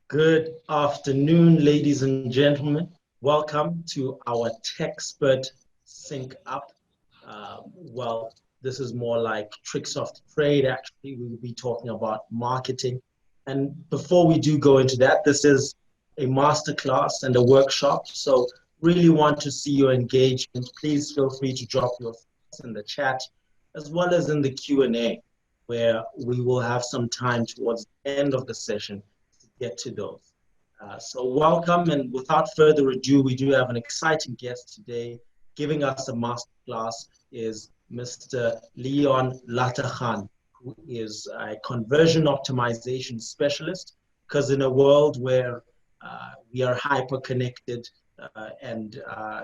Good afternoon, ladies and gentlemen. Welcome to our Techspert Sync Up. This is more like tricks of the trade. Actually, we will be talking about marketing. And before we do go into that, this is a masterclass and a workshop. So really want to see your engagement. Please feel free to drop your thoughts in the chat as well as in the Q&A, where we will have some time towards the end of the session get to those. So welcome, and without further ado, we do have an exciting guest today. Giving us a masterclass is Mr. Leon Latachan, who is a conversion optimization specialist, because in a world where we are hyper-connected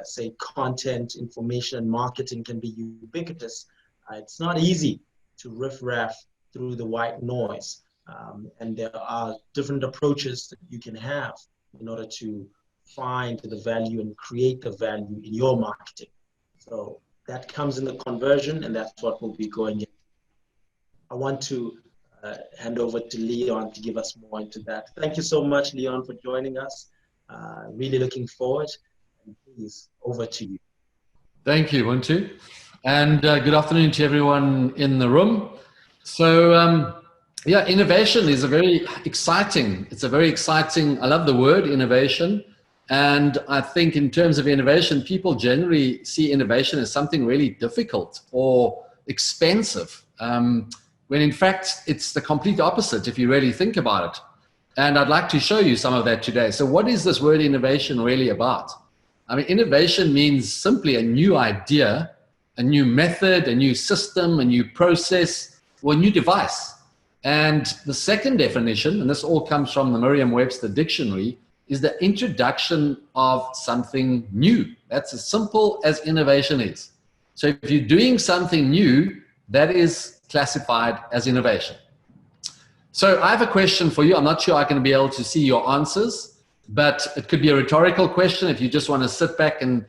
say content, information, marketing can be ubiquitous, it's not easy to riff-raff through the white noise. And there are different approaches that you can have in order to find the value and create the value in your marketing. So that comes in the conversion, and that's what we'll be going in. I want to hand over to Leon to give us more into that. Thank you so much, Leon, for joining us. Really looking forward. And please, over to you. Thank you, Wintu. And good afternoon to everyone in the room. So, yeah, innovation is I love the word innovation. And I think in terms of innovation, people generally see innovation as something really difficult or expensive, when in fact it's the complete opposite if you really think about it. And I'd like to show you some of that today. So what is this word innovation really about? I mean, innovation means simply a new idea, a new method, a new system, a new process, or a new device. And the second definition, and this all comes from the Merriam-Webster dictionary, is the introduction of something new. That's as simple as innovation is. So if you're doing something new, that is classified as innovation. So I have a question for you. I'm not sure I'm going to be able to see your answers, but it could be a rhetorical question if you just want to sit back and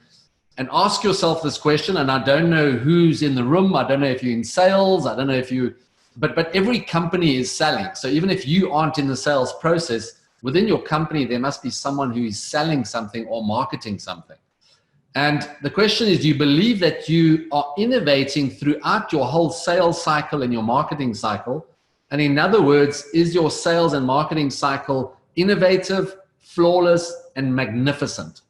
ask yourself this question. And I don't know who's in the room. I don't know if you're in sales. I don't know if you... But every company is selling. So even if you aren't in the sales process, within your company, there must be someone who is selling something or marketing something. And the question is, do you believe that you are innovating throughout your whole sales cycle and your marketing cycle? And in other words, is your sales and marketing cycle innovative, flawless, and magnificent?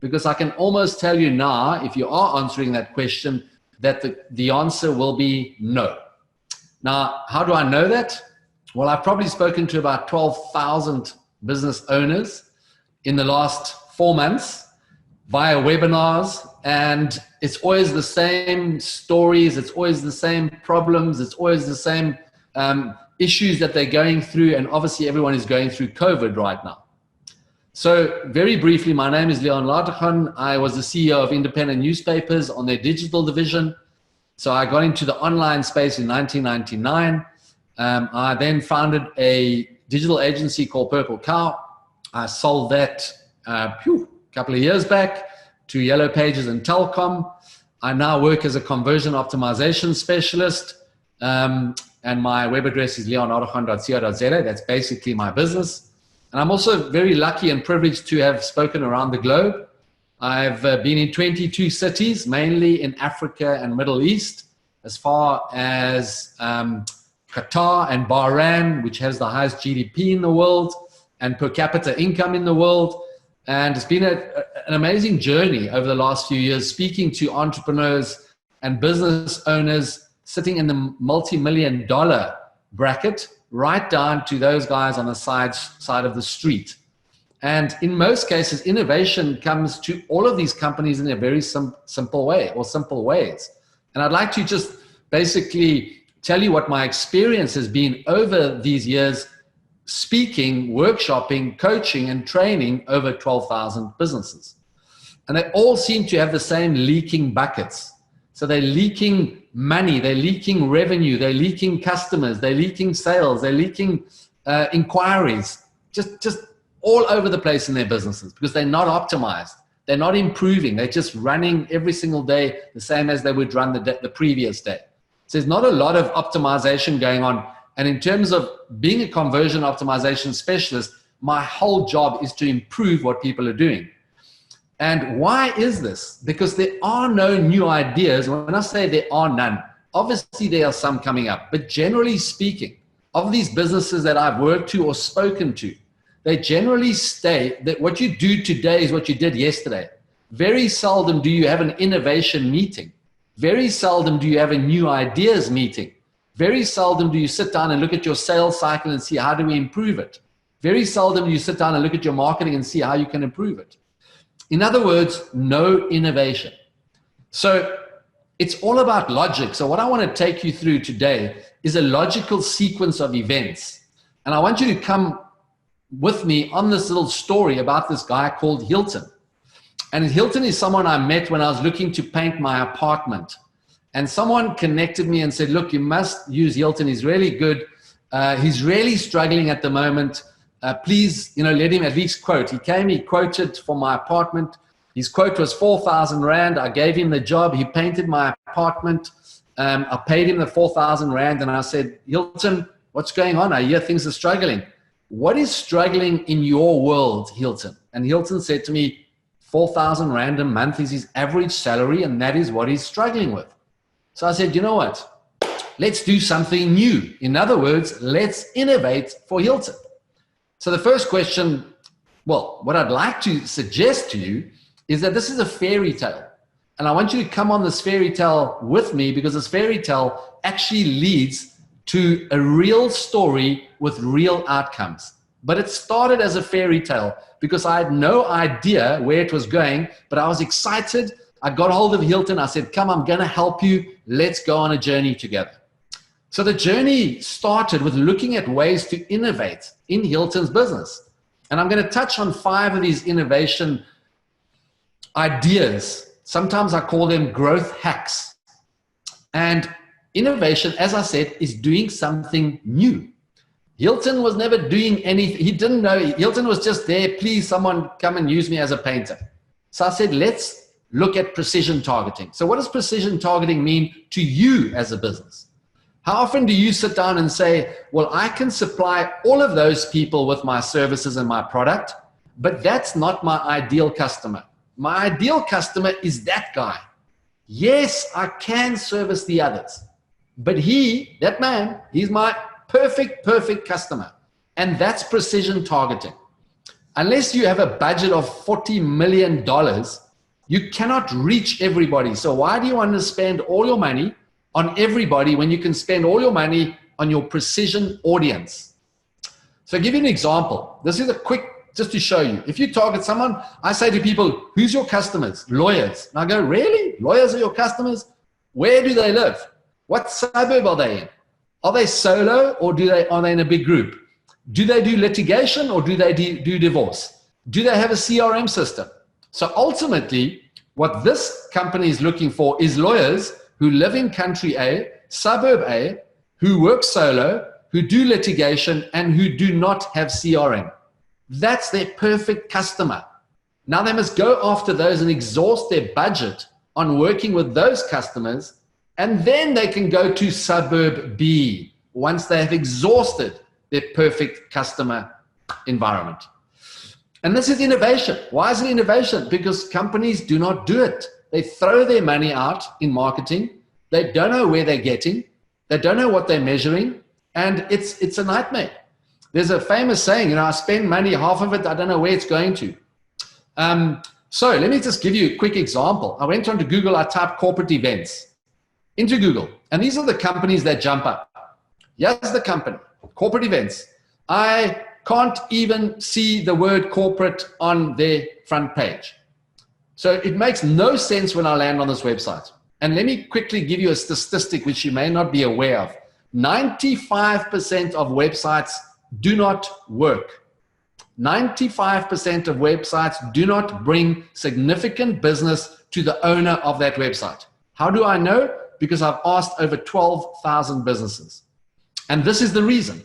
Because I can almost tell you now, if you are answering that question, that the answer will be no. Now, how do I know that? Well, I've probably spoken to about 12,000 business owners in the last 4 months via webinars, and it's always the same stories, it's always the same problems, it's always the same issues that they're going through, and obviously everyone is going through COVID right now. So very briefly, my name is Leon Latachan. I was the CEO of independent newspapers on their digital division. So I got into the online space in 1999. I then founded a digital agency called Purple Cow. I sold that a couple of years back to Yellow Pages and Telcom. I now work as a conversion optimization specialist. And my web address is leonlatachan.co.za. That's basically my business. And I'm also very lucky and privileged to have spoken around the globe. I've been in 22 cities, mainly in Africa and Middle East, as far as Qatar and Bahrain, which has the highest GDP in the world and per capita income in the world. And it's been an amazing journey over the last few years, speaking to entrepreneurs and business owners sitting in the multi-million-dollar bracket, right down to those guys on the side of the street. And in most cases, innovation comes to all of these companies in a very simple way, or simple ways. And I'd like to just basically tell you what my experience has been over these years, speaking, workshopping, coaching, and training over 12,000 businesses. And they all seem to have the same leaking buckets. So they're leaking money, they're leaking revenue, they're leaking customers, they're leaking sales, they're leaking inquiries, just all over the place in their businesses because they're not optimized. They're not improving. They're just running every single day the same as they would run the previous day. So there's not a lot of optimization going on. And in terms of being a conversion optimization specialist, My whole job is to improve what people are doing. And why is this? Because there are no new ideas. When I say there are none, obviously there are some coming up. But generally speaking, of these businesses that I've worked to or spoken to, they generally stay that what you do today is what you did yesterday. Very seldom do you have an innovation meeting. Very seldom do you have a new ideas meeting. Very seldom do you sit down and look at your sales cycle and see how do we improve it. Very seldom do you sit down and look at your marketing and see how you can improve it. In other words, no innovation. So it's all about logic. So what I want to take you through today is a logical sequence of events. And I want you to come with me on this little story about this guy called Hilton. And Hilton is someone I met when I was looking to paint my apartment. And someone connected me and said, look, you must use Hilton. He's really good. He's really struggling at the moment. Please, let him at least quote. He came, he quoted for my apartment. His quote was 4,000 Rand. I gave him the job. He painted my apartment. I paid him the 4,000 Rand. And I said, Hilton, what's going on? I hear things are struggling. What is struggling in your world, Hilton? And Hilton said to me, 4,000 Rand a month is his average salary, and that is what he's struggling with. So I said, you know what? Let's do something new. In other words, let's innovate for Hilton. So the first question, well, what I'd like to suggest to you is that this is a fairy tale. And I want you to come on this fairy tale with me, because this fairy tale actually leads to a real story with real outcomes. But it started as a fairy tale because I had no idea where it was going, but I was excited. I got hold of Hilton. I said, come, I'm going to help you. Let's go on a journey together. So the journey started with looking at ways to innovate in Hilton's business. And I'm going to touch on 5 of these innovation ideas. Sometimes I call them growth hacks. And innovation, as I said, is doing something new. Hilton was never doing anything. He didn't know. Hilton was just there. Please, someone come and use me as a painter. So I said, let's look at precision targeting. So what does precision targeting mean to you as a business? How often do you sit down and say, well, I can supply all of those people with my services and my product, but that's not my ideal customer. My ideal customer is that guy. Yes, I can service the others, but that man, he's my perfect customer. And that's precision targeting. Unless you have a budget of $40 million, you cannot reach everybody. So why do you want to spend all your money on everybody when you can spend all your money on your precision audience? So I'll give you an example. This is a quick, just to show you. If you target someone, I say to people, who's your customers? Lawyers. And I go, really? Lawyers are your customers? Where do they live? What suburb are they in? Are they solo, or are they in a big group? Do they do litigation, or do they do divorce? Do they have a CRM system? So ultimately, what this company is looking for is lawyers who live in country A, suburb A, who work solo, who do litigation, and who do not have CRM. That's their perfect customer. Now they must go after those and exhaust their budget on working with those customers, and then they can go to suburb B once they have exhausted their perfect customer environment. And this is innovation. Why is it innovation? Because companies do not do it. They throw their money out in marketing. They don't know where they're getting. They don't know what they're measuring. And it's a nightmare. There's a famous saying, I spend money, half of it, I don't know where it's going to. So let me just give you a quick example. I went onto Google, I typed corporate events into Google. And these are the companies that jump up. Here's the company, corporate events. I can't even see the word corporate on their front page. So it makes no sense when I land on this website. And let me quickly give you a statistic which you may not be aware of. 95% of websites do not work. 95% of websites do not bring significant business to the owner of that website. How do I know? Because I've asked over 12,000 businesses. And this is the reason.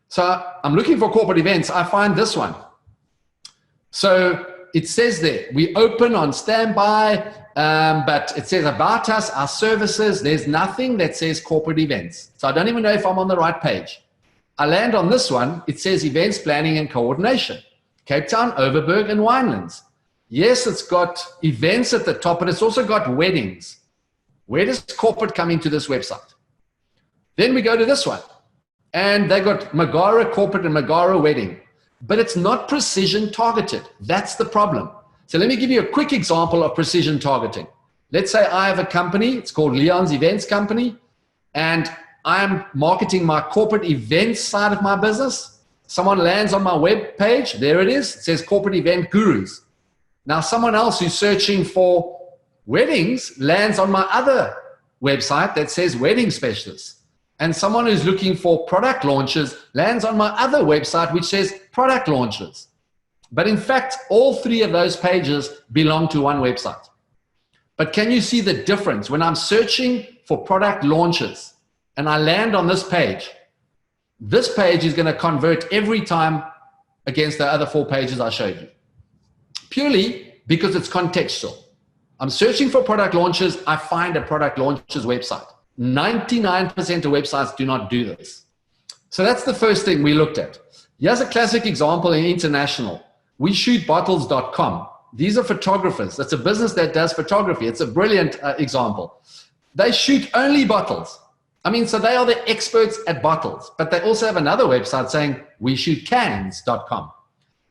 So I'm looking for corporate events. I find this one. So it says there, we open on standby, but it says about us, our services. There's nothing that says corporate events. So I don't even know if I'm on the right page. I land on this one. It says events planning and coordination, Cape Town, Overberg, and Winelands. Yes, it's got events at the top, but it's also got weddings. Where does corporate come into this website? Then we go to this one, and they got Megara corporate and Megara wedding, but it's not precision targeted. That's the problem. So let me give you a quick example of precision targeting. Let's say I have a company, it's called Leon's Events Company, and I'm marketing my corporate events side of my business. Someone lands on my web page, there it is, it says corporate event gurus. Now someone else who's searching for weddings lands on my other website that says wedding specialists. And someone who's looking for product launches lands on my other website which says product launches. But in fact, all three of those pages belong to one website. But can you see the difference? When I'm searching for product launches and I land on this page is going to convert every time against the other 4 pages I showed you. Purely because it's contextual. I'm searching for product launches, I find a product launches website. 99% of websites do not do this. So that's the first thing we looked at. Here's a classic example in international. WeShootBottles.com. These are photographers. That's a business that does photography. It's a brilliant example. They shoot only bottles. I mean, so they are the experts at bottles, but they also have another website saying WeShootCans.com.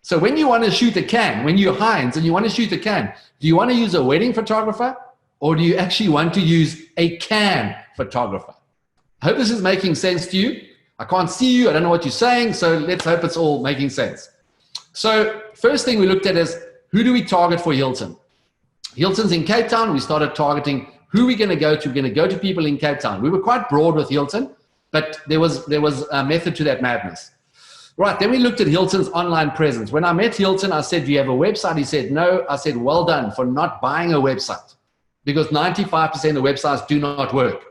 So when you want to shoot a can, when you're Heinz and you want to shoot a can, do you want to use a wedding photographer or do you actually want to use a can photographer? I hope this is making sense to you. I can't see you. I don't know what you're saying. So let's hope it's all making sense. So first thing we looked at is who do we target for Hilton? Hilton's in Cape Town. We started targeting who we're going to go to. We're going to go to people in Cape Town. We were quite broad with Hilton, but there was a method to that madness. Right, then we looked at Hilton's online presence. When I met Hilton, I said, do you have a website? He said, no. I said, well done for not buying a website because 95% of websites do not work.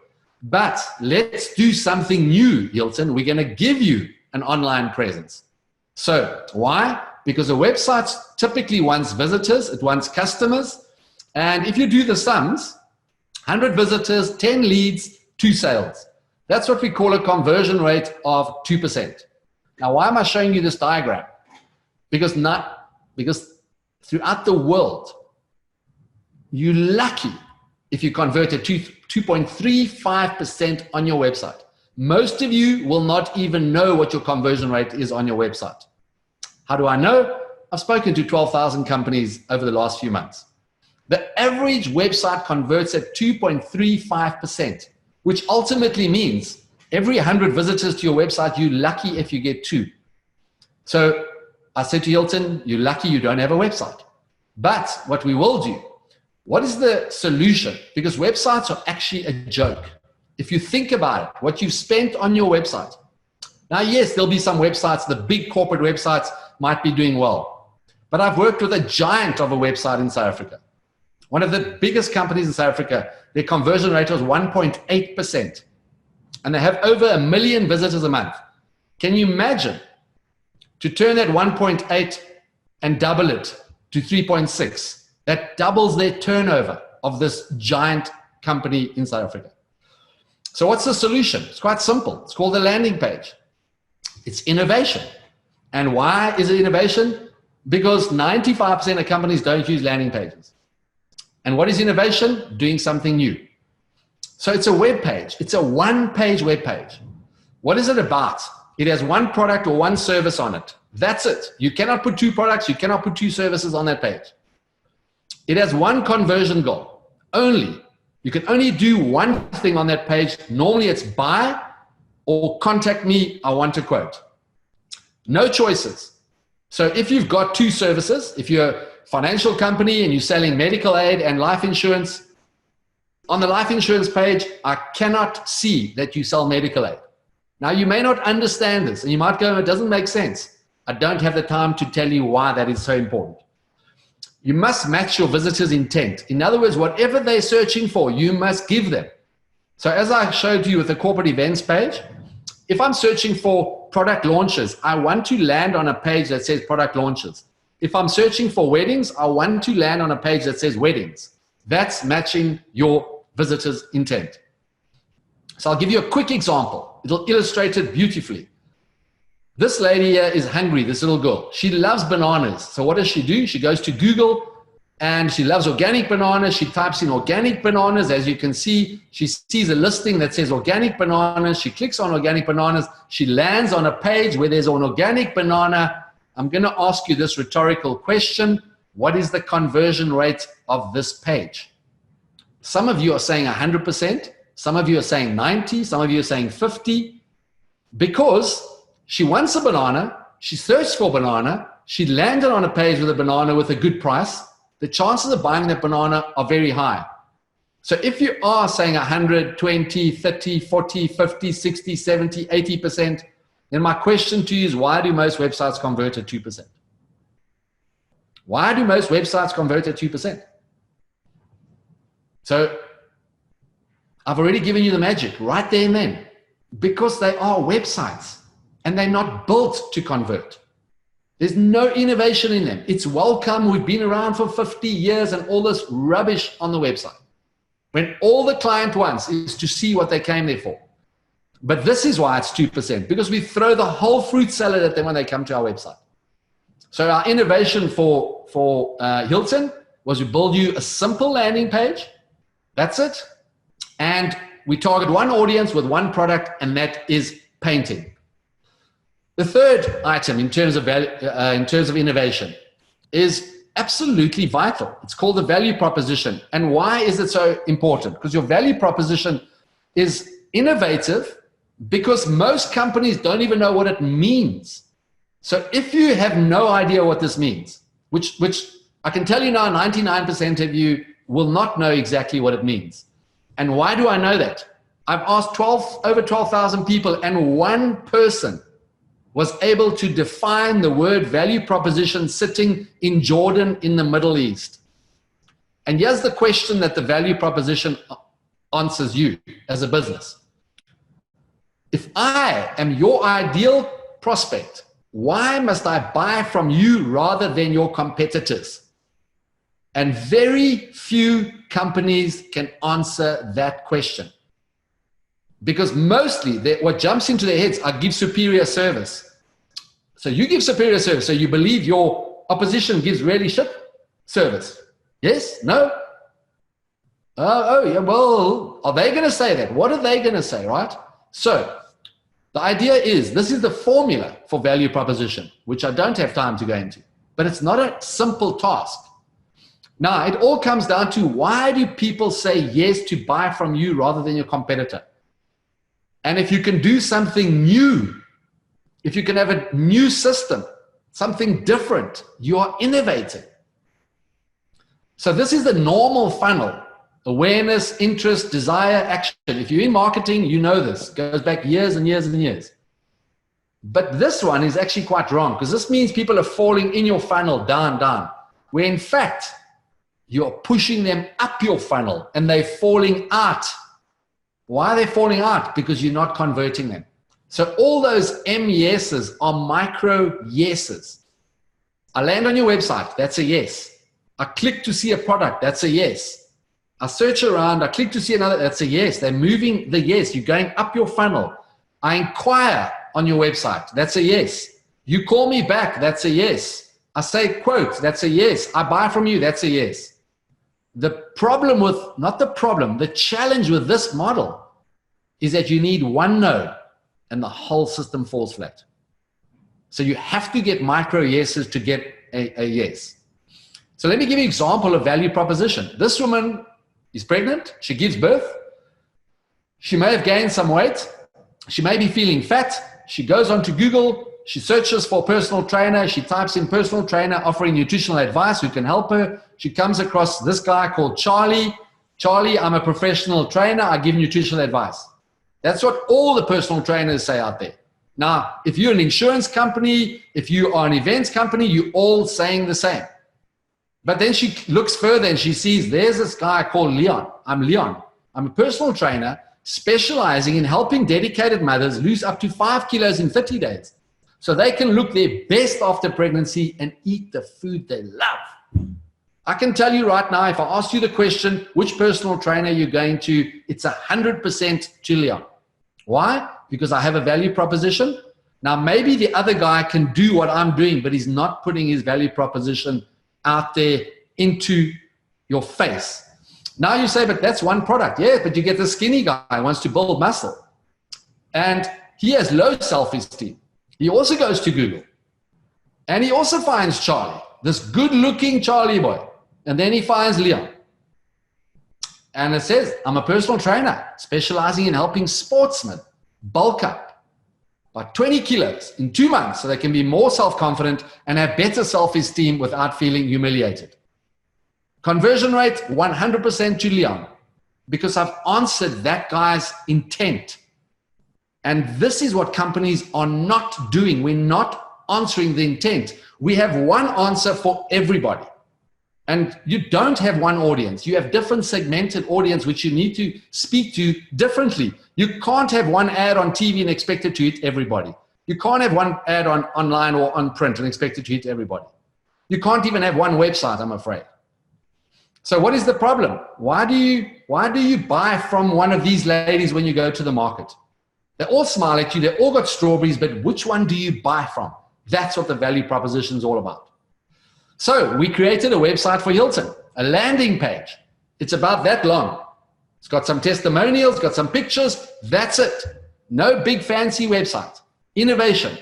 But let's do something new, Hilton. We're going to give you an online presence. So why? Because a website typically wants visitors, it wants customers. And if you do the sums, 100 visitors, 10 leads, 2 sales. That's what we call a conversion rate of 2%. Now, why am I showing you this diagram? Because throughout the world, you're lucky if you convert at 2.35% on your website. Most of you will not even know what your conversion rate is on your website. How do I know? I've spoken to 12,000 companies over the last few months. The average website converts at 2.35%, which ultimately means every 100 visitors to your website, you're lucky if you get 2. So I said to Hilton, you're lucky you don't have a website. But what we will do, what is the solution? Because websites are actually a joke. If you think about it, what you've spent on your website. Now, yes, there'll be some websites, the big corporate websites might be doing well. But I've worked with a giant of a website in South Africa. One of the biggest companies in South Africa, their conversion rate was 1.8%. And they have over 1 million visitors a month. Can you imagine to turn that 1.8 and double it to 3.6? That doubles their turnover of this giant company in South Africa. So what's the solution? It's quite simple. It's called the landing page. It's innovation. And why is it innovation? Because 95% of companies don't use landing pages. And what is innovation? Doing something new. So it's a web page. It's a one-page web page. What is it about? It has one product or one service on it. That's it. You cannot put 2 products. You cannot put 2 services on that page. It has one conversion goal only. You can only do one thing on that page. Normally it's buy or contact me. I want a quote. No choices. So if you've got 2 services, if you're a financial company and you're selling medical aid and life insurance, on the life insurance page, I cannot see that you sell medical aid. Now, you may not understand this, and you might go, it doesn't make sense. I don't have the time to tell you why that is so important. You must match your visitors' intent. In other words, whatever they're searching for, you must give them. So as I showed you with the corporate events page, if I'm searching for product launches, I want to land on a page that says product launches. If I'm searching for weddings, I want to land on a page that says weddings. That's matching your visitor's intent. So I'll give you a quick example. It'll illustrate it beautifully. This lady here is hungry, this little girl. She loves bananas. So what does she do? She goes to Google and she loves organic bananas. She types in organic bananas. As you can see, she sees a listing that says organic bananas. She clicks on organic bananas. She lands on a page where there's an organic banana. I'm going to ask you this rhetorical question. What is the conversion rate of this page? Some of you are saying 100%. Some of you are saying 90. Some of you are saying 50. Because she wants a banana, she searched for banana, she landed on a page with a banana with a good price. The chances of buying that banana are very high. So if you are saying 100, 20, 30, 40, 50, 60, 70, 80%, then my question to you is, why do most websites convert at 2%? Why do most websites convert at 2%? So I've already given you the magic right there and then, because they are websites. And they're not built to convert. There's no innovation in them. It's welcome. We've been around for 50 years and all this rubbish on the website. When all the client wants is to see what they came there for. But this is why it's 2%, because we throw the whole fruit salad at them when they come to our website. So our innovation for Hilton was to build you a simple landing page. That's it. And we target one audience with one product, and that is painting. The third item in terms of value, in terms of innovation is absolutely vital. It's called the value proposition. And why is it so important? Because your value proposition is innovative because most companies don't even know what it means. So if you have no idea what this means, which I can tell you now, 99% of you will not know exactly what it means. And why do I know that? I've asked over 12,000 people, and one person was able to define the word value proposition sitting in Jordan in the Middle East. And here's the question that the value proposition answers you as a business. If I am your ideal prospect, why must I buy from you rather than your competitors? And very few companies can answer that question. Because mostly what jumps into their heads, I give superior service. So you give superior service, so you believe your opposition gives really shit service. Yes? No? Oh, yeah, well, are they going to say that? What are they going to say, right? So the idea is, this is the formula for value proposition, which I don't have time to go into, but it's not a simple task. Now, it all comes down to, why do people say yes to buy from you rather than your competitor? And if you can do something new, if you can have a new system, something different, you are innovating. So this is the normal funnel: awareness, interest, desire, action. If you're in marketing, you know this. It goes back years and years and years. But this one is actually quite wrong, because this means people are falling in your funnel, down, down, where in fact, you're pushing them up your funnel and they're falling out. Why are they falling out? Because you're not converting them. So all those M yeses are micro yeses. I land on your website, that's a yes. I click to see a product, that's a yes. I search around, I click to see another, that's a yes. They're moving the yes, you're going up your funnel. I inquire on your website, that's a yes. You call me back, that's a yes. I say quote, that's a yes. I buy from you, that's a yes. The problem with, not the problem, the challenge with this model is that you need one no and the whole system falls flat. So you have to get micro yeses to get a yes. So let me give you an example of value proposition. This woman is pregnant, she gives birth, she may have gained some weight, she may be feeling fat, she goes onto Google, she searches for personal trainer, she types in personal trainer offering nutritional advice who can help her. She comes across this guy called Charlie. Charlie, I'm a professional trainer, I give nutritional advice. That's what all the personal trainers say out there. Now, if you're an insurance company, if you are an events company, you're all saying the same. But then she looks further and she sees there's this guy called Leon. I'm Leon. I'm a personal trainer specializing in helping dedicated mothers lose up to 5 kilos in 30 days so they can look their best after pregnancy and eat the food they love. I can tell you right now, if I ask you the question, which personal trainer you're going to, it's 100% to Leon. Why? Because I have a value proposition. Now, maybe the other guy can do what I'm doing, but he's not putting his value proposition out there into your face. Now you say, but that's one product. Yeah, but you get the skinny guy who wants to build muscle. And he has low self-esteem. He also goes to Google. And he also finds Charlie, this good-looking Charlie boy. And then he finds Leon. And it says, I'm a personal trainer specializing in helping sportsmen bulk up by 20 kilos in 2 months so they can be more self-confident and have better self-esteem without feeling humiliated. Conversion rate, 100% to Leon, because I've answered that guy's intent. And this is what companies are not doing. We're not answering the intent. We have one answer for everybody. And you don't have one audience. You have different segmented audience which you need to speak to differently. You can't have one ad on TV and expect it to hit everybody. You can't have one ad on online or on print and expect it to hit everybody. You can't even have one website, I'm afraid. So what is the problem? Why do you buy from one of these ladies when you go to the market? They all smile at you. They all got strawberries, but which one do you buy from? That's what the value proposition is all about. So we created a website for Hilton, a landing page. It's about that long. It's got some testimonials, got some pictures. That's it. No big fancy website. Innovation.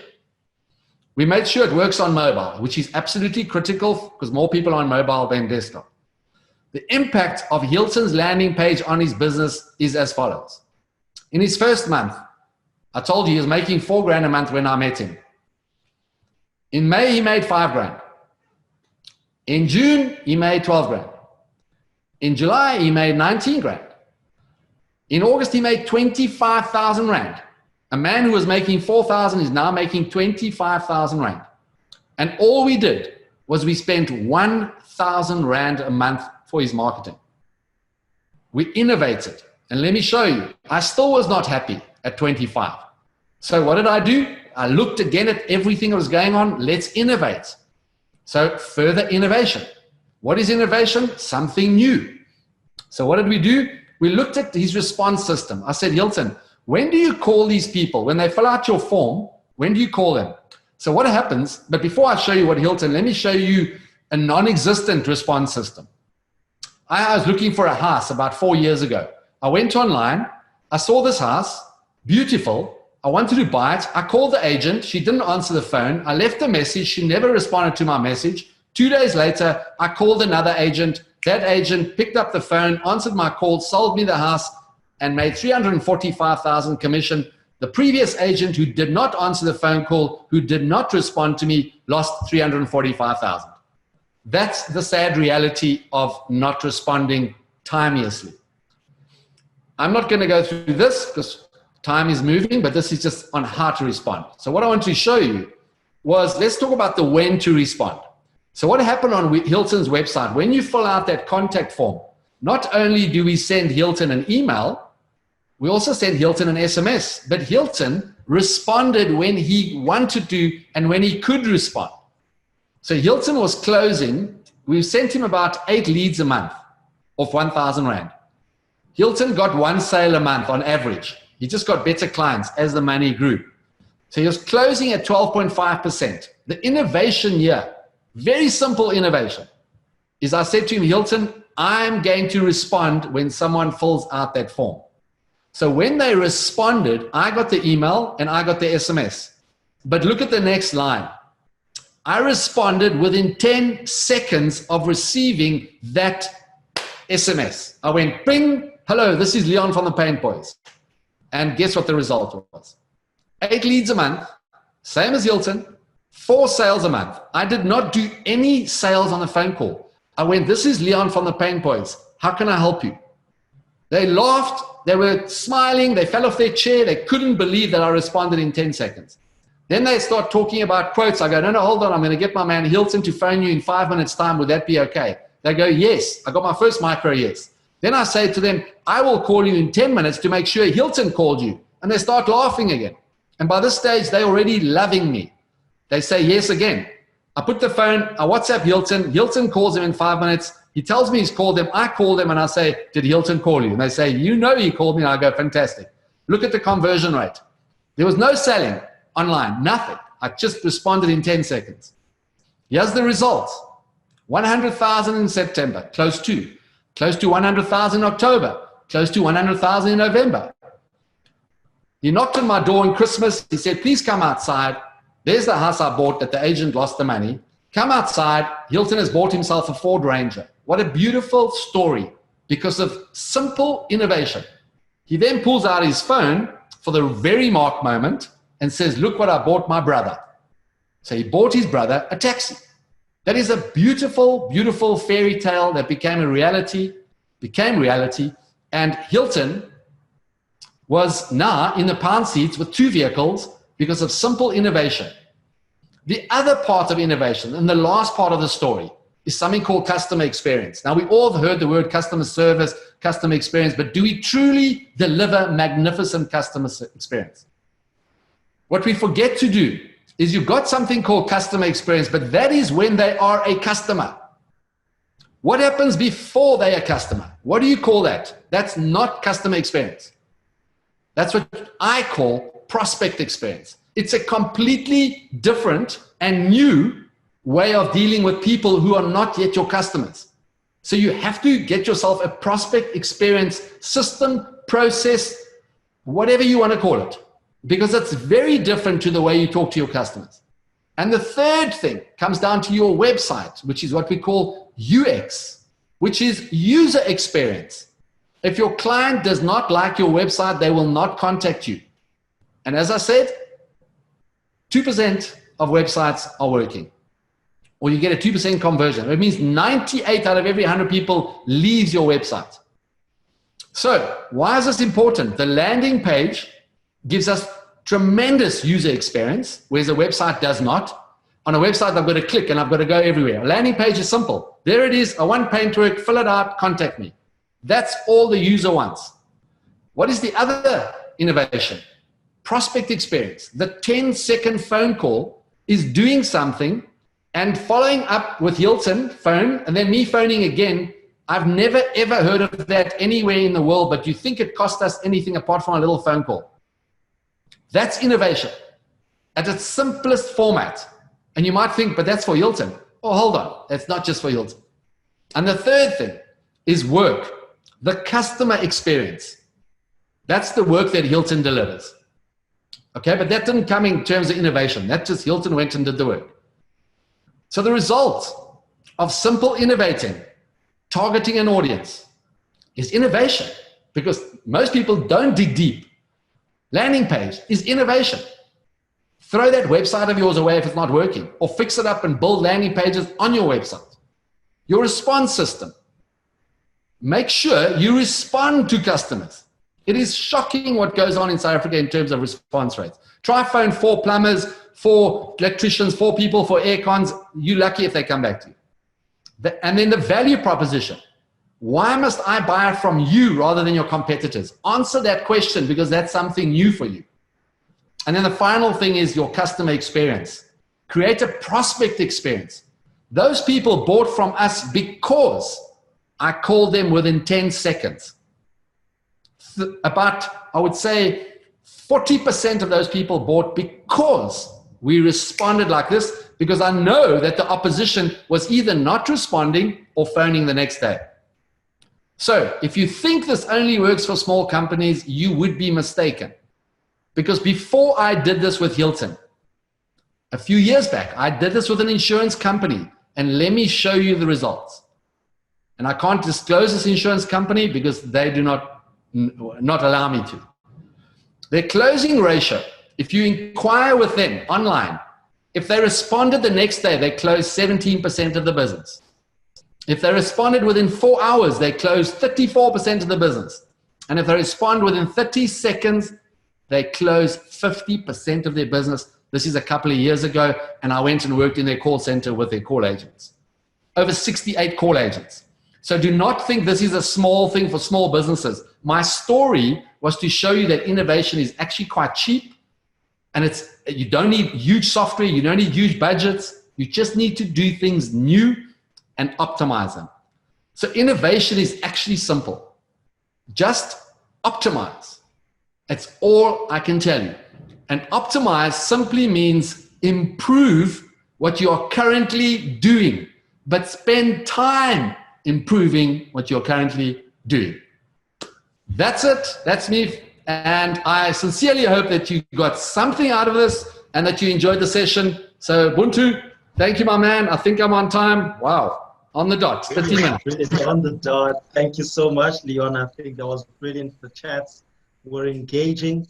We made sure it works on mobile, which is absolutely critical because more people are on mobile than desktop. The impact of Hilton's landing page on his business is as follows. In his first month, I told you he was making $4,000 a month when I met him. In May, he made $5,000. In June, he made $12,000. In July, he made $19,000. In August, he made 25,000 Rand. A man who was making 4,000 is now making 25,000 Rand. And all we did was we spent 1,000 Rand a month for his marketing. We innovated. And let me show you, I still was not happy at 25. So what did I do? I looked again at everything that was going on. Let's innovate. So further innovation. What is innovation? Something new. So what did we do? We looked at his response system. I said, Hilton, when do you call these people? When they fill out your form, when do you call them? So what happens, but before I show you what Hilton, let me show you a non-existent response system. I was looking for a house about 4 years ago. I went online. I saw this house, beautiful. I wanted to buy it. I called the agent. She didn't answer the phone. I left a message. She never responded to my message. 2 days later, I called another agent. That agent picked up the phone, answered my call, sold me the house, and made 345,000 commission. The previous agent who did not answer the phone call, who did not respond to me, lost 345,000. That's the sad reality of not responding timeously. I'm not going to go through this because time is moving, but this is just on how to respond. So what I want to show you was, let's talk about the when to respond. So what happened on Hilton's website, when you fill out that contact form, not only do we send Hilton an email, we also send Hilton an SMS, but Hilton responded when he wanted to and when he could respond. So Hilton was closing, we sent him about 8 leads a month of 1,000 Rand. Hilton got 1 sale a month on average. He just got better clients as the money grew. So he was closing at 12.5%. The innovation here, very simple innovation, is I said to him, Hilton, I'm going to respond when someone fills out that form. So when they responded, I got the email and I got the SMS. But look at the next line. I responded within 10 seconds of receiving that SMS. I went, bing, hello, this is Leon from the Paint Boys. And guess what the result was? 8 leads a month, same as Hilton, 4 sales a month. I did not do any sales on the phone call. I went, this is Leon from the Paint Boys. How can I help you? They laughed. They were smiling. They fell off their chair. They couldn't believe that I responded in 10 seconds. Then they start talking about quotes. I go, no, hold on. I'm going to get my man Hilton to phone you in 5 minutes' time. Would that be okay? They go, yes. I got my first micro yes. Then I say to them, I will call you in 10 minutes to make sure Hilton called you. And they start laughing again. And by this stage, they're already loving me. They say yes again. I put the phone, I WhatsApp Hilton. Hilton calls him in 5 minutes. He tells me he's called them. I call them and I say, did Hilton call you? And they say, you know he called me. And I go, fantastic. Look at the conversion rate. There was no selling. online, nothing. I just responded in 10 seconds. Here's the results. 100,000 in September, close to 100,000 in October, close to 100,000 in November. He knocked on my door on Christmas. He said, please come outside. There's the house I bought that the agent lost the money. Come outside. Hilton has bought himself a Ford Ranger. What a beautiful story because of simple innovation. He then pulls out his phone for the very marked moment and says, look what I bought my brother. So he bought his brother a taxi. That is a beautiful, beautiful fairy tale that became reality. And Hilton was now in the pound seats with 2 vehicles because of simple innovation. The other part of innovation, and the last part of the story, is something called customer experience. Now, we all have heard the word customer service, customer experience, but do we truly deliver magnificent customer experience? What we forget to do is you've got something called customer experience, but that is when they are a customer. What happens before they are a customer? What do you call that? That's not customer experience. That's what I call prospect experience. It's a completely different and new way of dealing with people who are not yet your customers. So you have to get yourself a prospect experience system, process, whatever you want to call it, because it's very different to the way you talk to your customers. And the third thing comes down to your website, which is what we call UX, which is user experience. If your client does not like your website, they will not contact you. And as I said, 2% of websites are working, or you get a 2% conversion. It means 98 out of every 100 people leaves your website. So why is this important? The landing page gives us tremendous user experience, whereas a website does not. On a website, I've got to click and I've got to go everywhere. A landing page is simple. There it is. I want paintwork, fill it out, contact me. That's all the user wants. What is the other innovation? Prospect experience. The 10-second phone call is doing something and following up with Hilton phone and then me phoning again. I've never ever heard of that anywhere in the world, but you think it cost us anything apart from a little phone call. That's innovation at its simplest format. And you might think, but that's for Hilton. Oh, hold on. That's not just for Hilton. And the third thing is work. The customer experience. That's the work that Hilton delivers. Okay, but that didn't come in terms of innovation. That just Hilton went and did the work. So the result of simple innovating, targeting an audience, is innovation, because most people don't dig deep. Landing page is innovation. Throw that website of yours away if it's not working, or fix it up and build landing pages on your website. Your response system. Make sure you respond to customers. It is shocking what goes on in South Africa in terms of response rates. Try phone 4 plumbers, 4 electricians, 4 people for air cons. You're lucky if they come back to you. And then the value proposition. Why must I buy it from you rather than your competitors? Answer that question, because that's something new for you. And then the final thing is your customer experience. Create a prospect experience. Those people bought from us because I called them within 10 seconds. About, I would say, 40% of those people bought because we responded like this, because I know that the opposition was either not responding or phoning the next day. So if you think this only works for small companies, you would be mistaken. Because before I did this with Hilton, a few years back, I did this with an insurance company, and let me show you the results. And I can't disclose this insurance company because they do not allow me to. Their closing ratio, if you inquire with them online, if they responded the next day, they closed 17% of the business. If they responded within 4 hours, they closed 34% of the business. And if they respond within 30 seconds, they close 50% of their business. This is a couple of years ago, and I went and worked in their call center with their call agents. Over 68 call agents. So do not think this is a small thing for small businesses. My story was to show you that innovation is actually quite cheap, and you don't need huge software, you don't need huge budgets. You just need to do things new and optimize them. So innovation is actually simple. Just optimize. That's all I can tell you. And optimize simply means improve what you are currently doing, but spend time improving what you're currently doing. That's it. That's me. And I sincerely hope that you got something out of this and that you enjoyed the session. So, Buntu, thank you, my man. I think I'm on time. Wow. On the dot, 30 minutes. Brilliant. On the dot. Thank you so much, Leon. I think that was brilliant. The chats were engaging.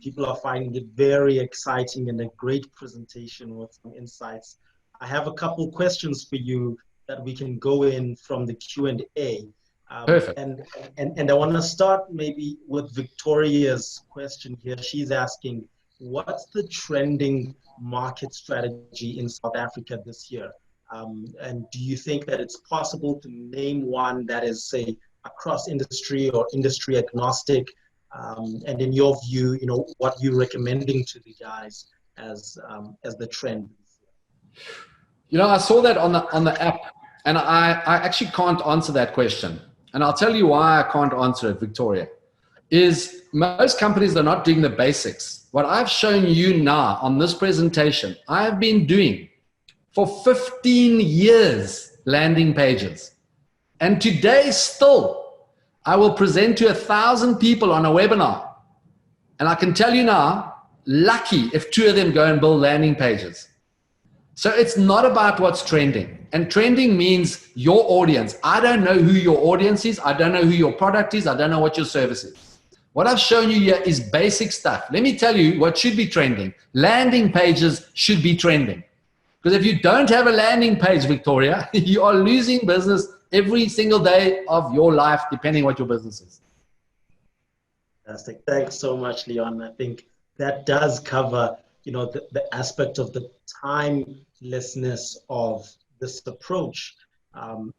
People are finding it very exciting and a great presentation with some insights. I have a couple questions for you that we can go in from the Q&A. Perfect. And I want to start maybe with Victoria's question here. She's asking, what's the trending market strategy in South Africa this year? And do you think that it's possible to name one that is, say, across industry or industry agnostic? And in your view, what you're recommending to the guys as the trend? I saw that on the app, and I actually can't answer that question. And I'll tell you why I can't answer it, Victoria, is most companies are not doing the basics. What I've shown you now on this presentation, I have been doing for 15 years landing pages. And today still, I will present to 1,000 people on a webinar. And I can tell you now, lucky if 2 of them go and build landing pages. So it's not about what's trending. And trending means your audience. I don't know who your audience is. I don't know who your product is. I don't know what your service is. What I've shown you here is basic stuff. Let me tell you what should be trending. Landing pages should be trending. Because if you don't have a landing page, Victoria, you are losing business every single day of your life, depending what your business is. Fantastic. Thanks so much, Leon. I think that does cover, the aspect of the timelessness of this approach, and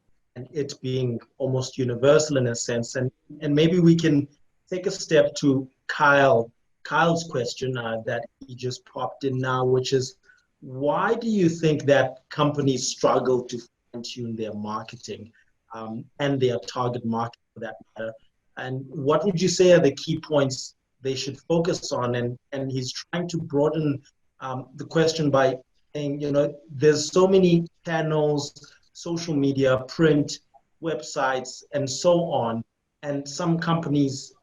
it being almost universal in a sense. And maybe we can take a step to Kyle's question that he just popped in now, which is, why do you think that companies struggle to fine-tune their marketing and their target market for that matter? And what would you say are the key points they should focus on? And he's trying to broaden the question by saying, there's so many channels, social media, print, websites, and so on. And some companies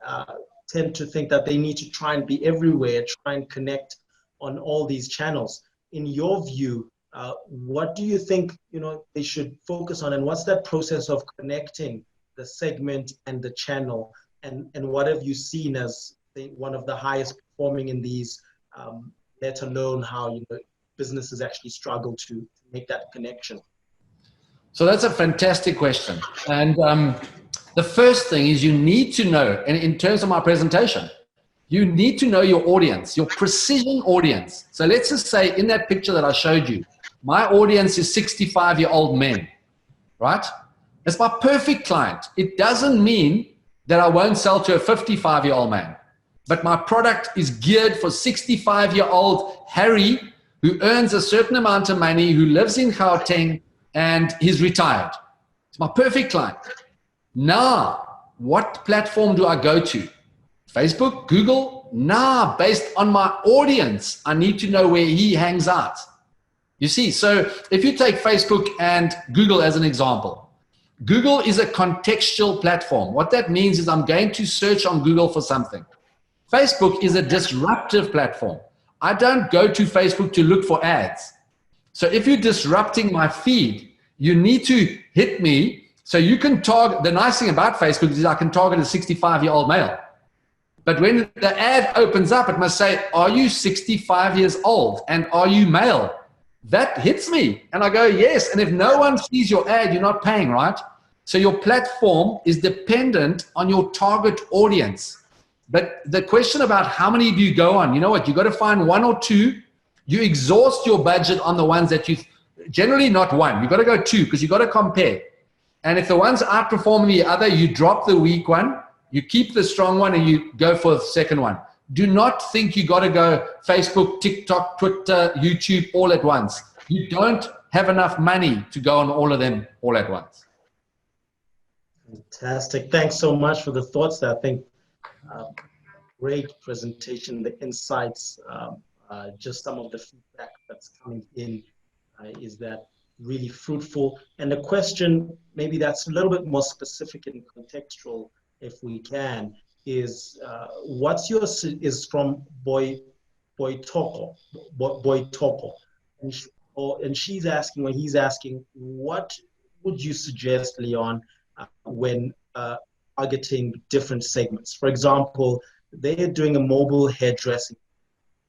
tend to think that they need to try and be everywhere, try and connect on all these channels. In your view, what do you think, they should focus on? And what's that process of connecting the segment and the channel? And what have you seen as one of the highest performing in these, let alone how businesses actually struggle to make that connection? So that's a fantastic question. And the first thing is you need to know, and in terms of my presentation, you need to know your audience, your precision audience. So let's just say in that picture that I showed you, my audience is 65-year-old men, right? It's my perfect client. It doesn't mean that I won't sell to a 55-year-old man, but my product is geared for 65-year-old Harry, who earns a certain amount of money, who lives in Gauteng, and he's retired. It's my perfect client. Now, what platform do I go to? Facebook, Google? Nah, based on my audience, I need to know where he hangs out. You see, so if you take Facebook and Google as an example, Google is a contextual platform. What that means is I'm going to search on Google for something. Facebook is a disruptive platform. I don't go to Facebook to look for ads. So if you're disrupting my feed, you need to hit me so you can target. The nice thing about Facebook is I can target a 65-year-old male. But when the ad opens up, it must say, are you 65 years old and are you male? That hits me. And I go, yes. And if no one sees your ad, you're not paying, right? So your platform is dependent on your target audience. But the question about how many do you go on, you know what? You got to find 1 or 2. You exhaust your budget on the ones that you, generally not 1. You got to go 2 because you got to compare. And if the one's outperforming the other, you drop the weak one. You keep the strong one and you go for the second one. Do not think you got to go Facebook, TikTok, Twitter, YouTube all at once. You don't have enough money to go on all of them all at once. Fantastic. Thanks so much for the thoughts there. I think great presentation, the insights, just some of the feedback that's coming in is that really fruitful. And the question, maybe that's a little bit more specific and contextual, if we can, is what's your is from Boy Toko, and she's asking, when he's asking, what would you suggest, Leon, when targeting different segments? For example, they're doing a mobile hairdressing,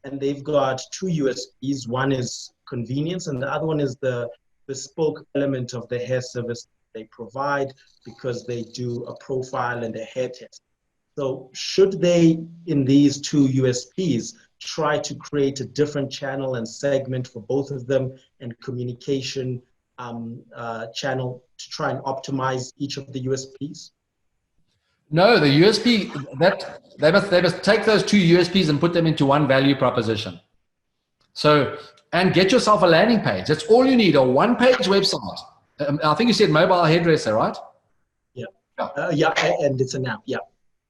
and they've got two USPs. One is convenience, and the other one is the bespoke element of the hair service they provide, because they do a profile and a hair test. So should they, in these two USPs, try to create a different channel and segment for both of them, and communication channel to try and optimize each of the USPs? No, the USP, that they must take those two USPs and put them into one value proposition. So, and get yourself a landing page. That's all you need, a one-page website. I think you said mobile hairdresser, right? Yeah. Yeah, and it's an app. Yeah.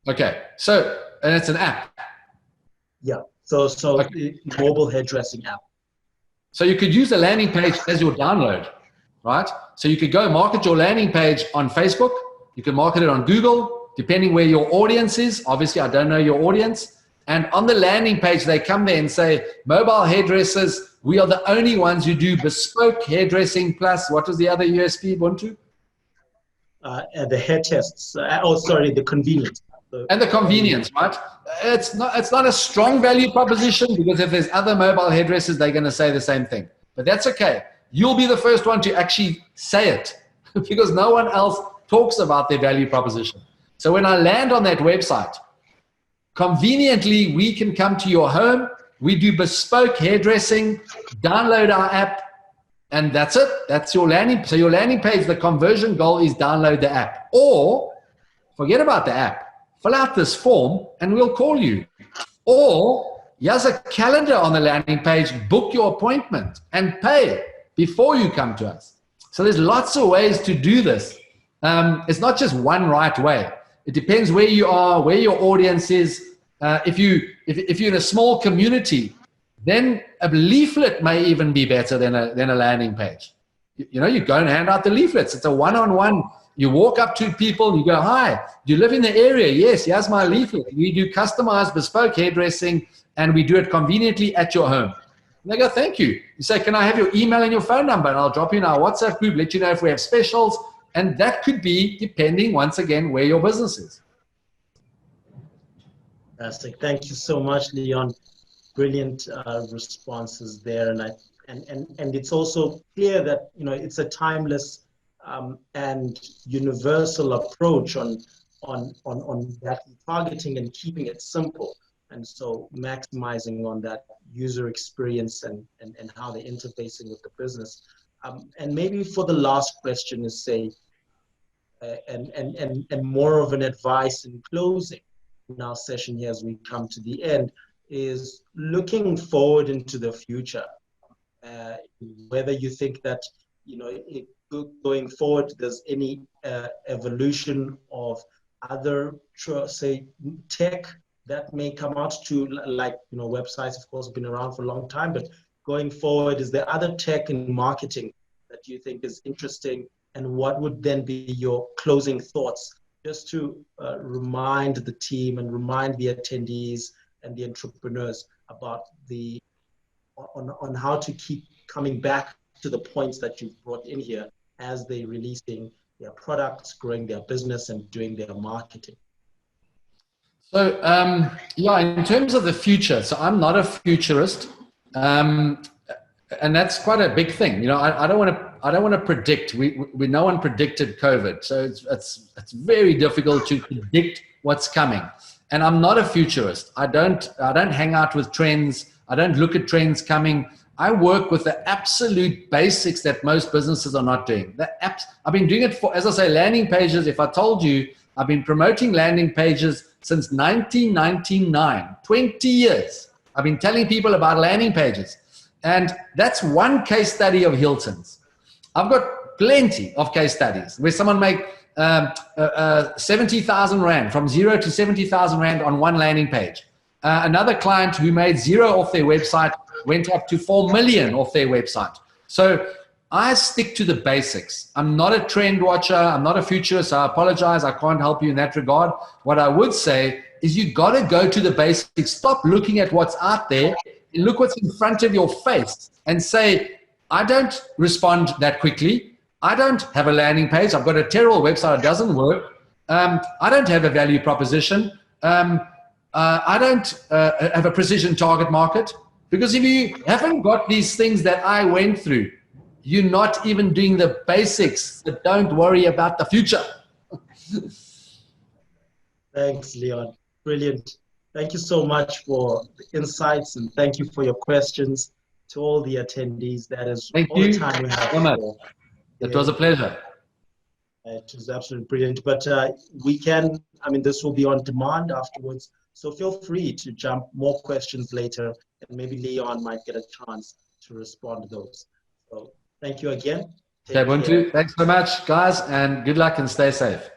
Okay. So, and it's an app. Yeah. So okay. Mobile hairdressing app. So you could use the landing page as your download, right? So you could go market your landing page on Facebook. You can market it on Google, depending where your audience is. Obviously, I don't know your audience. And on the landing page, they come there and say, mobile hairdressers, we are the only ones who do bespoke hairdressing plus, what was the other USP, Buntu? The hair tests. The convenience. And the convenience, right? It's not a strong value proposition, because if there's other mobile hairdressers, they're going to say the same thing. But that's okay. You'll be the first one to actually say it because no one else talks about their value proposition. So when I land on that website, conveniently, we can come to your home. We do bespoke hairdressing, download our app, and that's it. That's your landing. So your landing page, the conversion goal is download the app, or forget about the app. Fill out this form and we'll call you. Or here's a calendar on the landing page, book your appointment and pay before you come to us. So there's lots of ways to do this. It's not just one right way. It depends where you are, where your audience is. If you're in a small community, then a leaflet may even be better than a landing page. You know, you go and hand out the leaflets. It's a one-on-one. You walk up to people and you go, hi, do you live in the area? Yes, here's my leaflet. We do customized bespoke hairdressing, and we do it conveniently at your home. And they go, thank you. You say, can I have your email and your phone number? And I'll drop you in our WhatsApp group, let you know if we have specials. And that could be depending, once again, where your business is. Fantastic. Thank you so much, Leon. Brilliant responses there. And it's also clear that, you know, it's a timeless and universal approach on that targeting and keeping it simple. And so maximizing on that user experience and how they're interfacing with the business. And maybe for the last question is say, and more of an advice in closing in our session here as we come to the end, is looking forward into the future. Whether you think that, you know, going forward, there's any evolution of other, say, tech that may come out to, like, you know, websites, of course, have been around for a long time, but going forward, is there other tech in marketing that you think is interesting? And what would then be your closing thoughts, just to remind the team and remind the attendees and the entrepreneurs about on how to keep coming back to the points that you've brought in here as they're releasing their products, growing their business, and doing their marketing? So, yeah, in terms of the future, so I'm not a futurist, and that's quite a big thing. You know, I don't want to predict. We no one predicted COVID, so it's very difficult to predict what's coming. And I'm not a futurist. I don't hang out with trends. I don't look at trends coming. I work with the absolute basics that most businesses are not doing. I've been doing it for, as I say, landing pages. If I told you, I've been promoting landing pages since 1999, 20 years. I've been telling people about landing pages. And that's one case study of Hilton's. I've got plenty of case studies where someone make 70,000 Rand, from 0 to 70,000 Rand on one landing page. Another client who made 0 off their website went up to 4 million off their website. So I stick to the basics. I'm not a trend watcher. I'm not a futurist. I apologize. I can't help you in that regard. What I would say is you got to go to the basics. Stop looking at what's out there and look what's in front of your face and say, I don't respond that quickly. I don't have a landing page. I've got a terrible website. It doesn't work. I don't have a value proposition. I don't have a precision target market. Because if you haven't got these things that I went through, you're not even doing the basics. So don't worry about the future. Thanks, Leon. Brilliant. Thank you so much for the insights, and thank you for your questions. To all the attendees, that is Thank all you the time we have for. It was a pleasure. It was absolutely brilliant. But we can, I mean, this will be on demand afterwards. So feel free to jump more questions later, and maybe Leon might get a chance to respond to those. So thank you again. Okay, Buntu, thanks so much, guys, and good luck and stay safe.